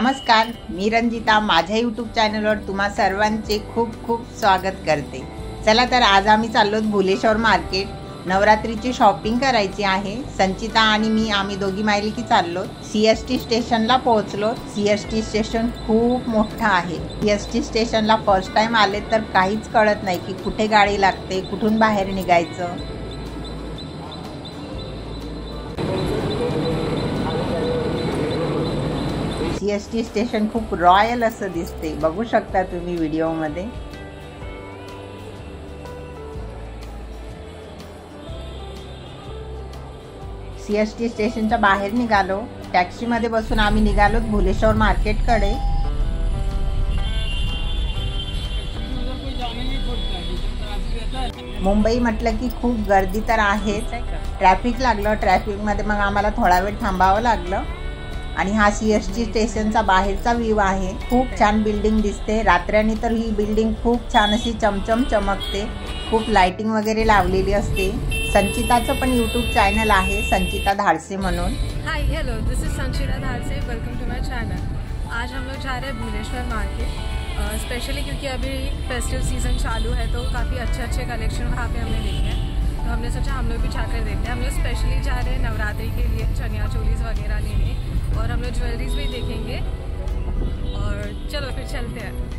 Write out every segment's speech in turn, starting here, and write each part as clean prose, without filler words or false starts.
नमस्कार, मी रंजिता माझ्या यूट्यूब चॅनलवर तुम्हा सर्वांचे खूप खूप स्वागत करते। चला तर आज आम्ही चाललो भुलेश्वर मार्केट, नवरात्रीची शॉपिंग करायची आहे। संचिता आणि मी आम्ही दोघी मायलिकी चाललो। सीएसटी स्टेशनला पोहोचलो। सीएसटी स्टेशन खूप मोठा आहे। सीएसटी स्टेशनला फर्स्ट टाइम आले तर काहीच कळत नाही की कुठे गाडी लागते, कुठून बाहेर निघायचं। सीएसटी स्टेशन खूप रॉयल असं दिसते, बघू शकता तुम्ही व्हिडिओ मध्ये। सीएसटी स्टेशनच्या बाहेर निघालो। टॅक्सी मध्ये बसून आम्ही निघालो भुलेश्वर मार्केट कडे। मुंबई म्हटलं की खूप गर्दी तर आहेच। ट्रॅफिक लागलं, ट्रॅफिक मध्ये मग आम्हाला थोडा वेळ थांबावं लागलं। आणि हा सीएसटी स्टेशनचा बाहेरचा व्ह्यू आहे। खूप छान बिल्डिंग दिसते। रात्र्यानी तर ही बिल्डिंग खूप छान अशी चमचम चमकते। खूप लाइटिंग वगैरे लावलेली असते। संचिताचं पण यूट्यूब चॅनल आहे, संचिता धाडसे म्हणून। Hi hello, this is Sanchita Dhadse, welcome to my channel. आज हम लोग जा रहे हैं भुलेश्वर मार्केट, स्पेशली क्योंकि अभी फेस्टिव सीजन चालू है तो काफ़ी अच्छे कलेक्शन वहाँ पे हमने देखे हैं, तो हमने सोचा हम लोग भी जाकर देखते हैं। हम लोग स्पेशली जा रहे हैं नवरात्रि के लिए चनिया चोलीज वगैरह लेने, और हम लोग ज्वेलरीज भी देखेंगे। और चलो फिर चलते हैं।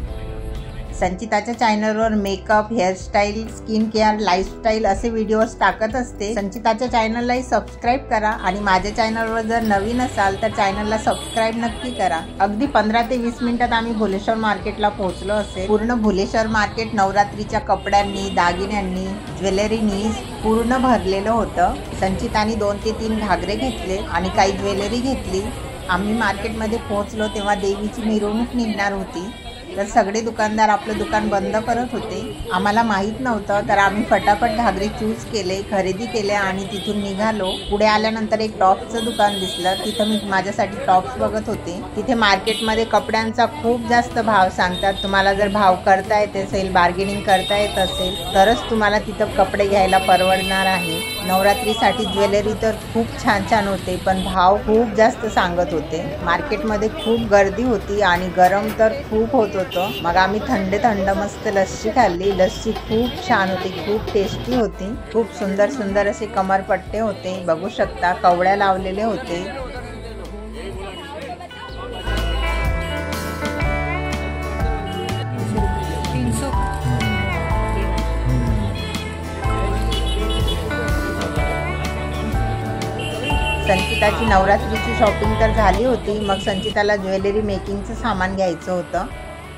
संचिताच्या चॅनलवर makeup, hairstyle, skin care, lifestyle असे व्हिडिओज टाकत असते। संचिताच्या चॅनललाही सबस्क्राईब करा आणि माझ्या चॅनलवर जर नवीन असाल तर चॅनलला सबस्क्राईब नक्की करा। अगदी 15 ते 20 मिनिटात आम्ही भुलेश्वर मार्केटला पोहोचलो असेल। पूर्ण भुलेश्वर मार्केट नवरात्रीच्या कपड्यांनी, दागिन्यांनी, ज्वेलरीनी पूर्ण भरलेलं होतं। संचिताने 2 ते 3 घागरे घेतले आणि काही ज्वेलरी घेतली। आम्ही मार्केटमध्ये पोहोचलो तेव्हा देवीची मिरवणूक निघणार होती, तर सगळे दुकानदार आपलं दुकान बंद करत होते। आम्हाला माहित नव्हतं, तर आम्ही फटाफट घागरे चूज केले, खरेदी केले आणि तिथून निघालो। पुढे आल्यानंतर एक टॉप्सचं दुकान दिसलं, तिथं मी माझ्यासाठी टॉप्स बघत होते। तिथे मार्केटमध्ये कपड्यांचा खूप जास्त भाव सांगतात। तुम्हाला जर भाव करता येत असेल, बार्गेनिंग करता येत असेल तरच तुम्हाला तिथं कपडे घ्यायला परवडणार आहे। नवरात्रीसाठी ज्वेलरी तर खूप छान होते, पण भाव खूप जास्त सांगत होते। मार्केटमध्ये खूप गर्दी होती आणि गरम तर खूप होत होतं। मग आम्ही थंड मस्त लस्सी खाल्ली। लस्सी खूप छान होती, खूप टेस्टी होती। खूप सुंदर असे कमरपट्टे होते, बघू शकता कवड्या लावलेले होते। संचिताची नवरात्रीची शॉपिंग तर झाली होती। मग संचिताला ज्वेलरी मेकिंगचं सामान घ्यायचं होतं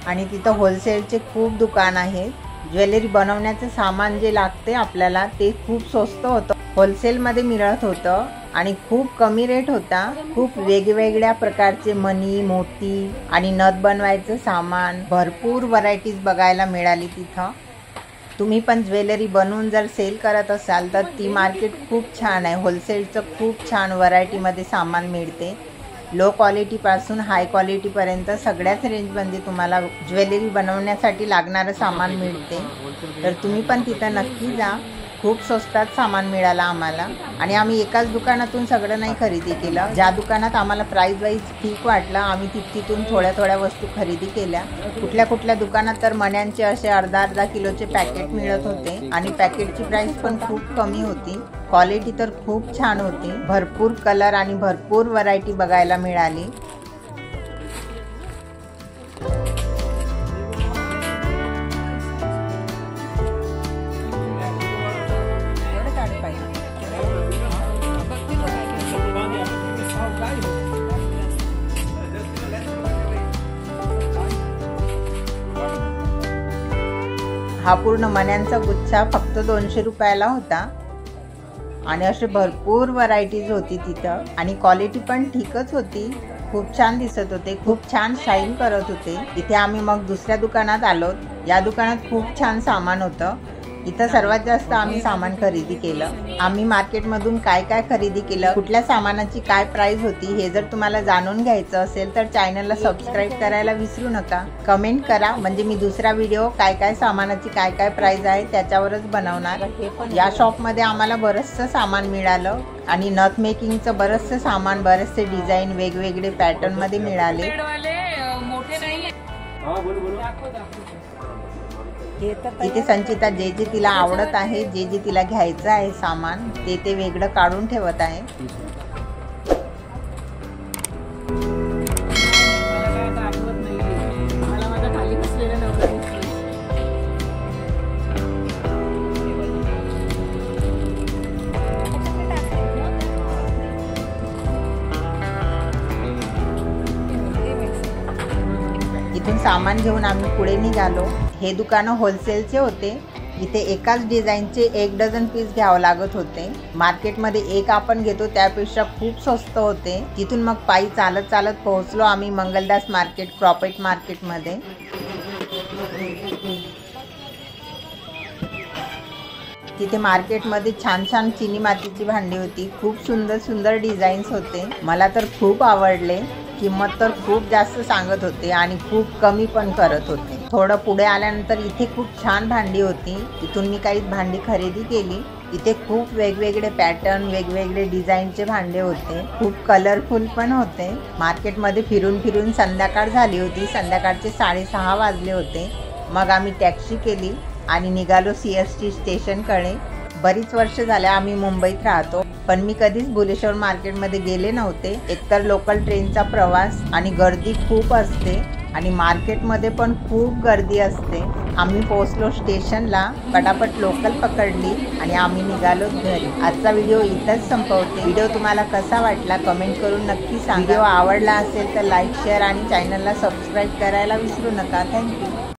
आणि तिथं होलसेलचे खूप दुकान आहेत। ज्वेलरी बनवण्याचं सामान जे लागते आपल्याला ते खूप स्वस्त होतं, होलसेलमध्ये मिळत होतं आणि खूप कमी रेट होता। खूप वेगवेगळ्या प्रकारचे मणी, मोती आणि नथ बनवायचं सामान, भरपूर व्हरायटीज बघायला मिळाली तिथं। तुम्ही पण ज्वेलरी बनवून जर सेल करत असाल तर ती मार्केट खूप छान आहे। होलसेलचं खूप छान व्हरायटीमध्ये सामान मिळते। लो क्वालिटीपासून हाय क्वालिटीपर्यंत सगळ्याच रेंजमध्ये तुम्हाला ज्वेलरी बनवण्यासाठी लागणारं सामान मिळते, तर तुम्ही पण तिथं नक्की जा। खूप स्वस्तात सामान मिळालं आम्हाला आणि आम्ही एकाच दुकानातून सगळं नाही खरेदी केलं। ज्या दुकानात आम्हाला प्राइस वाईज ठीक वाटलं आम्ही तिथून थोड्या वस्तू खरेदी केल्या। कुठल्या दुकानात तर मण्यांचे असे अर्धा किलोचे पॅकेट मिळत होते आणि पॅकेटची प्राइस पण खूप कमी होती। क्वालिटी तर खूप छान होती। भरपूर कलर आणि भरपूर व्हरायटी बघायला मिळाली। हा पूर्ण मण्यांचा गुच्छा फक्त 200 रुपयाला होता आणि असे भरपूर व्हरायटीज होती तिथं आणि क्वालिटी पण ठीकच होती। खूप छान दिसत होते, खूप छान शाईन करत होते। इथे आम्ही मग दुसऱ्या दुकानात आलो। या दुकानात खूप छान सामान होतं। इथं सर्वात जास्त आम्ही सामान खरेदी केलं। आम्ही मार्केटमधून काय खरेदी केलं, कुठल्या सामानाची काय प्राइस होती हे जर तुम्हाला जाणून घ्यायचं असेल तर चॅनलला सबस्क्राईब करायला विसरू नका। कमेंट करा, म्हणजे मी दुसरा व्हिडिओ काय सामानाची काय प्राइस आहे त्याच्यावरच बनवणार। या शॉपमध्ये आम्हाला बरंचसं सामान मिळालं आणि नथ मेकिंगचं बरंचसं सामान, बरेचसे डिझाईन वेगवेगळे पॅटर्न मध्ये मिळाले। इथे संचिता जे जे तिला आवडत आहे, जे जे तिला घ्यायचं आहे सामान, ते वेगळं काढून ठेवत आहे. इथून सामान घेऊन आम्ही पुढे निघालो. हे दुकानं होलसेलचे होते. इथे एकाच डिझाईनचे 1 डझन पीस घ्यावं लागत होते. मार्केटमध्ये एक आपण घेतो त्यापेक्षा खूप स्वस्त होते. तिथून मग पायी चालत चालत पोहोचलो आम्ही मंगलदास मार्केट, क्रॉपेट मार्केटमध्ये. तिथे मार्केटमध्ये छान छान चिनी मातीची भांडी होती. खूप सुंदर सुंदर डिझाईन्स होते. मला तर खूप आवडले. किंमत तर खूप जास्त सांगत होते आणि खूप कमी पण करत होते. थोडं पुढे आल्यानंतर इथे खूप छान भांडी होती. तिथून मी काही भांडी खरेदी केली. इथे खूप वेगवेगळे पॅटर्न, वेगवेगळे डिझाईनचे भांडे होते. खूप कलरफुल पण होते. मार्केटमध्ये फिरून फिरून संध्याकाळ झाली होती. संध्याकाळचे 6:30 वाजले होते. मग आम्ही टॅक्सी केली आणि निघालो CST स्टेशनकडे. बरीच वर्ष झाले आम्ही मुंबईत राहतो, पण मी कधीच भुलेश्वर मार्केटमध्ये गेले नव्हते. एकतर लोकल ट्रेनचा प्रवास आणि गर्दी खूप असते आणि मार्केटमध्ये पण खूप गर्दी असते. आम्ही पोहोचलो स्टेशनला, पटापट लोकल पकडली आणि आम्ही निघालो घरी. आजचा व्हिडिओ इथंच संपवते. व्हिडिओ तुम्हाला कसा वाटला कमेंट करून नक्की सांगा. व्हिडिओ आवडला असेल तर लाईक, शेअर आणि चॅनलला सबस्क्राईब करायला विसरू नका. थँक्यू.